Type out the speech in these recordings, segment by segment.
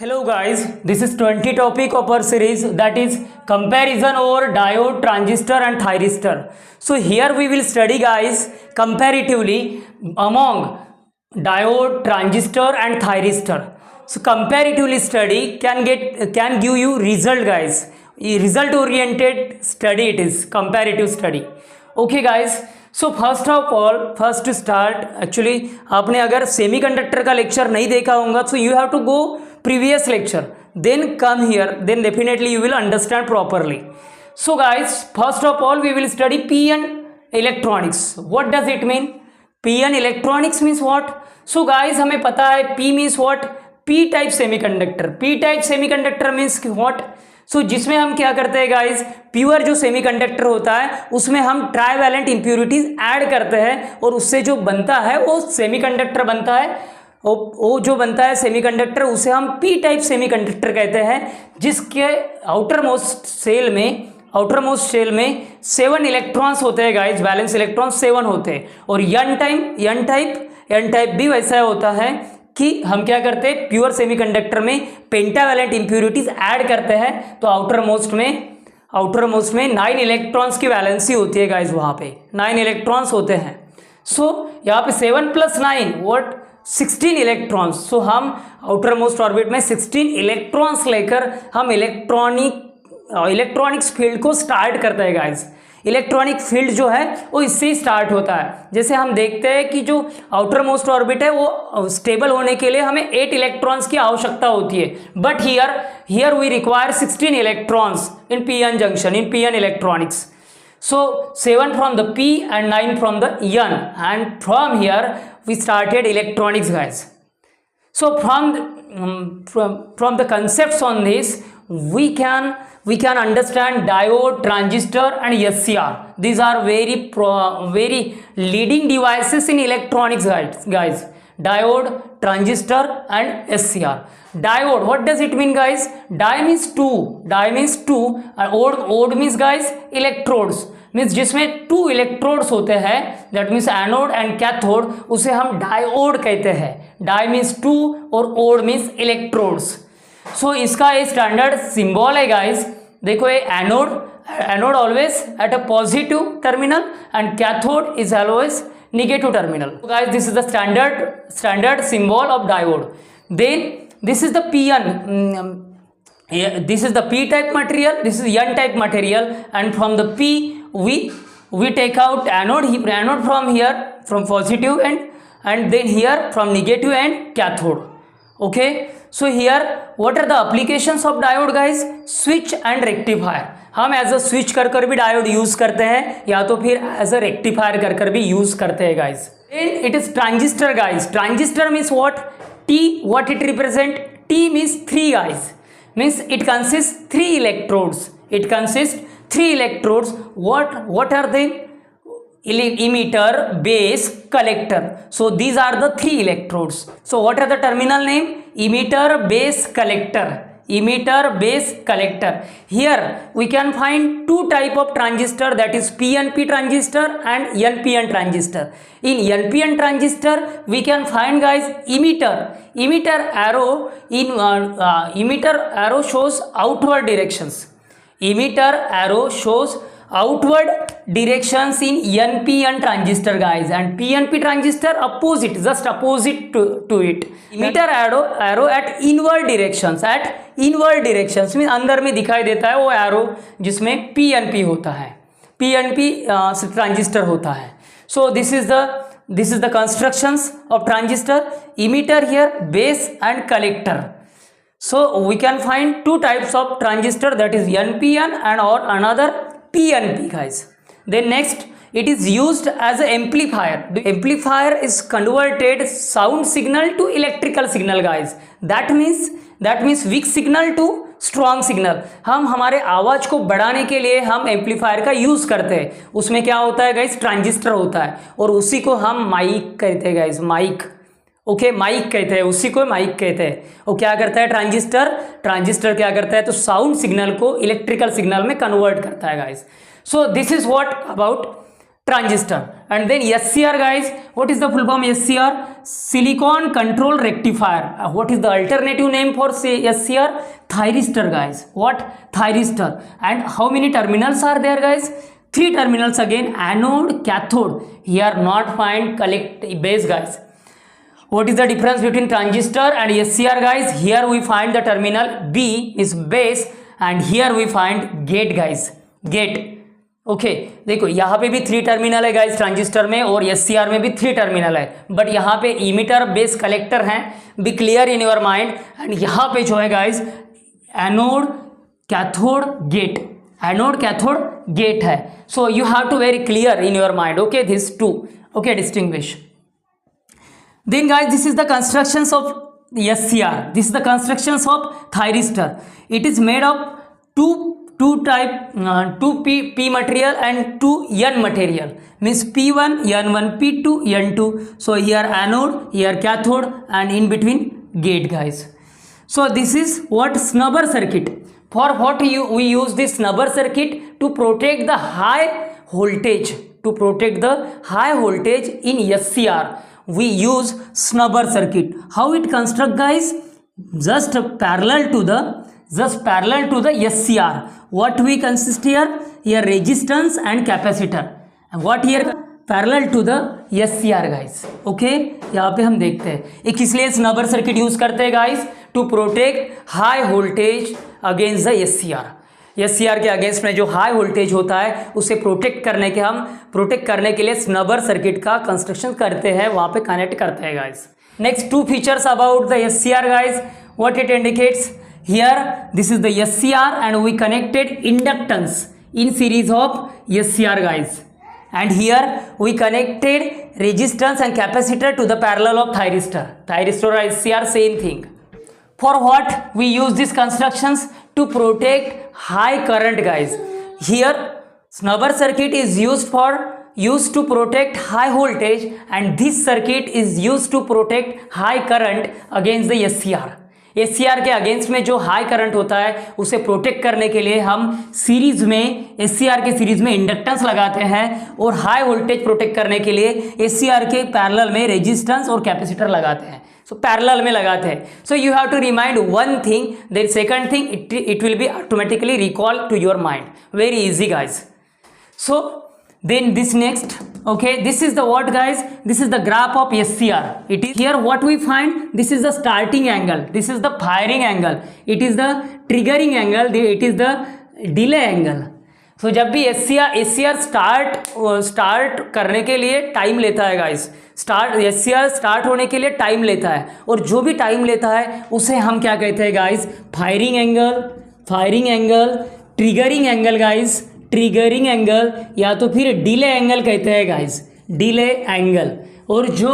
Hello guys, this is 20 topic of our series, that is comparison over diode, transistor and thyristor. So here we will study guys comparatively among diode, transistor and thyristor. So comparatively study can give you result guys. Result oriented study it is, comparative study. Okay guys, so first of all first to start actually आपने अगर semiconductor का lecture नहीं देखा होगा तो you have to go previous lecture then come here then definitely you will understand properly. So guys first of all we will study PN electronics. What does it mean? PN electronics means what? So guys हमें पता है P means what? P type semiconductor. P type semiconductor means what? सो जिसमें हम क्या करते हैं guys, pure जो semiconductor होता है उसमें हम ट्राइवैलेंट इंप्योरिटीज ऐड करते हैं और उससे जो बनता है वो सेमीकंडक्टर बनता है. वो जो बनता है सेमीकंडक्टर उसे हम पी टाइप सेमीकंडक्टर कहते हैं, जिसके आउटर मोस्ट सेल में 7 इलेक्ट्रॉन्स होते हैं गाइस. वैलेंस इलेक्ट्रॉन 7 होते हैं. और एन टाइप भी वैसा होता है कि हम क्या करते हैं प्योर सेमीकंडक्टर में पेंटावैलेंट इंप्योरिटीज ऐड करते हैं तो आउटर मोस्ट में 9 इलेक्ट्रॉन्स की वैलेंसी होती है गाइस. वहां पे 9 इलेक्ट्रॉन्स होते हैं. सो यहाँ पे 7 + 9 व्हाट 16 इलेक्ट्रॉन्स. सो हम आउटर मोस्ट ऑर्बिट में 16 इलेक्ट्रॉन्स लेकर हम इलेक्ट्रॉनिक्स फील्ड को स्टार्ट करते हैं गाइस. इलेक्ट्रॉनिक फील्ड जो है वो इससे ही स्टार्ट होता है. जैसे हम देखते हैं कि जो आउटर मोस्ट ऑर्बिट है वो स्टेबल होने के लिए हमें 8 इलेक्ट्रॉन्स की आवश्यकता होती है. But here we require 16 electrons in PN junction, in PN electronics. So 7 from the P and 9 from the N, and from here we started electronics guys. So from the concepts on this we can understand diode, transistor and SCR. These are very leading devices in electronics guys. Diode, transistor and SCR. Diode, what does it mean guys? Di means two and odd means guys electrodes. Means जिसमें 2 electrodes होते हैं, that means anode and cathode, उसे हम diode कहते हैं. Die means 2 और odd means electrodes. सो इसका ये स्टैंडर्ड सिंबल है गाइस. देखो ये anode always at a positive terminal and cathode is always negative terminal. So guys, this is the standard symbol of diode. Then this is the PN. This is the P type material. This is N type material. And from the P, we take out anode from here, from positive end, and then here from negative end cathode. Okay. So here, what are the applications of diode, guys? Switch and rectifier. हम as a switch कर भी diode use करते हैं या तो फिर as a rectifier कर भी यूज करते हैं guys. It is transistor guys. Transistor means what? T. What it represent? T means 3 guys. Means it consist 3 electrodes. what are they? Emitter, base, collector. So these are the 3 electrodes. So what are the terminal name? Emitter, base, collector. Here we can find 2 type of transistor, that is PNP transistor and NPN transistor. In NPN transistor we can find guys emitter arrow shows outward directions. Emitter arrow shows outward directions in NPN transistor guys, and PNP transistor just opposite to it. Emitter arrow at inward directions means अंदर में दिखाई देता है वो arrow जिसमें PNP होता है, PNP transistor होता है. So this is the constructions of transistor. Emitter here, base and collector. So we can find 2 types of transistor, that is NPN and or another PNP guys. Then next, it is used as an amplifier. The amplifier is converted sound signal to electrical signal guys. That means weak signal to strong signal. हम हमारे आवाज को बढ़ाने के लिए हम amplifier का use करते हैं. उसमें क्या होता है गाइस? ट्रांजिस्टर होता है और उसी को हम माइक कहते हैं गाइस. माइक कहते हैं, उसी को माइक कहते हैं. वो क्या करता है? ट्रांजिस्टर क्या करता है? तो साउंड सिग्नल को इलेक्ट्रिकल सिग्नल में कन्वर्ट करता है guys. So this is what about transistor. And then SCR guys, what is the full form SCR? Silicon control rectifier. What is the alternative name for say SCR? Thyristor guys. What? Thyristor. And how many terminals are there guys? 3 terminals again, anode, cathode. Here not find collect base guys. What is the difference between transistor and SCR guys? Here we find the terminal B is base and here we find gate guys. Gate. Okay देखो यहाँ पे भी 3 terminal है guys transistor में और SCR में भी 3 terminal है, बट यहाँ पे इमीटर बेस कलेक्टर हैं. Be clear in your mind. And यहाँ पे जो है guys anode cathode gate, anode cathode gate है. So you have to very clear in your mind. Okay this 2. Okay distinguish. Then guys, this is the constructions of SCR. This is the constructions of thyristor. It is made of two type, 2 P material and 2 N material. Means P1, N1, P2, N2. So here anode, here cathode, and in between gate guys. So this is what snubber circuit. For what we use this snubber circuit? To protect the high voltage. To protect the high voltage in SCR. We use snubber circuit. How it construct guys? Just parallel to the SCR. What we consist here? Here resistance and capacitor. And what here? Parallel to the SCR guys. Okay, यहाँ पे हम देखते हैं ये किस लिए snubber circuit use करते हैं guys? To protect high voltage against the SCR. SCR के अगेंस्ट में जो हाई वोल्टेज होता है उसे प्रोटेक्ट करने के लिए स्नबर सर्किट का कंस्ट्रक्शन करते हैं, वहाँ पे कनेक्ट करते हैं guys. Next 2 features about the SCR guys. What it indicates here? This is the SCR and we connected inductance in series of SCR guys. And here we connected resistance and capacitor to the parallel of thyristor. Thyristor or SCR same thing. For what we use these constructions? To protect high current guys. Here snubber circuit is used to protect high voltage and this circuit is used to protect high current against the SCR. SCR के against में जो high current होता है उसे protect करने के लिए हम सीरीज में SCR के सीरीज में इंडक्टेंस लगाते हैं और हाई वोल्टेज प्रोटेक्ट करने के लिए SCR के पैरेलल में रेजिस्टेंस और कैपेसिटर लगाते हैं. सो पैरेलल में लगाते हैं. So you have to remind one thing, then second thing it will be automatically recall to your mind. Very easy guys. So then this next, okay, this is the what guys? This is the graph of SCR. It is here what we find. This is the starting angle, this is the firing angle, it is the triggering angle, it is the delay angle. So जब भी SCR start करने के लिए time लेता है guys, SCR start होने के लिए टाइम लेता है और जो भी टाइम लेता है उसे हम क्या कहते हैं guys? Firing angle, triggering angle guys, triggering angle या तो फिर डिले एंगल कहते हैं गाइस, डिले एंगल. और जो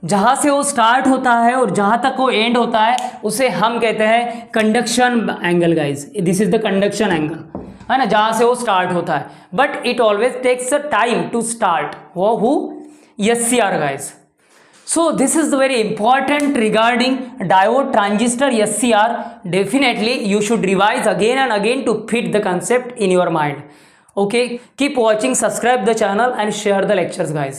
जहाँ से वो स्टार्ट होता है और जहाँ तक वो एंड होता है उसे हम कहते हैं conduction angle guys. This is the conduction angle है ना, जहाँ से वो स्टार्ट होता है. But it always takes a time to start. वो SCR guys. So this is very important regarding diode transistor SCR. Definitely you should revise again and again to fit the concept in your mind. Okay, keep watching, subscribe the channel and share the lectures guys.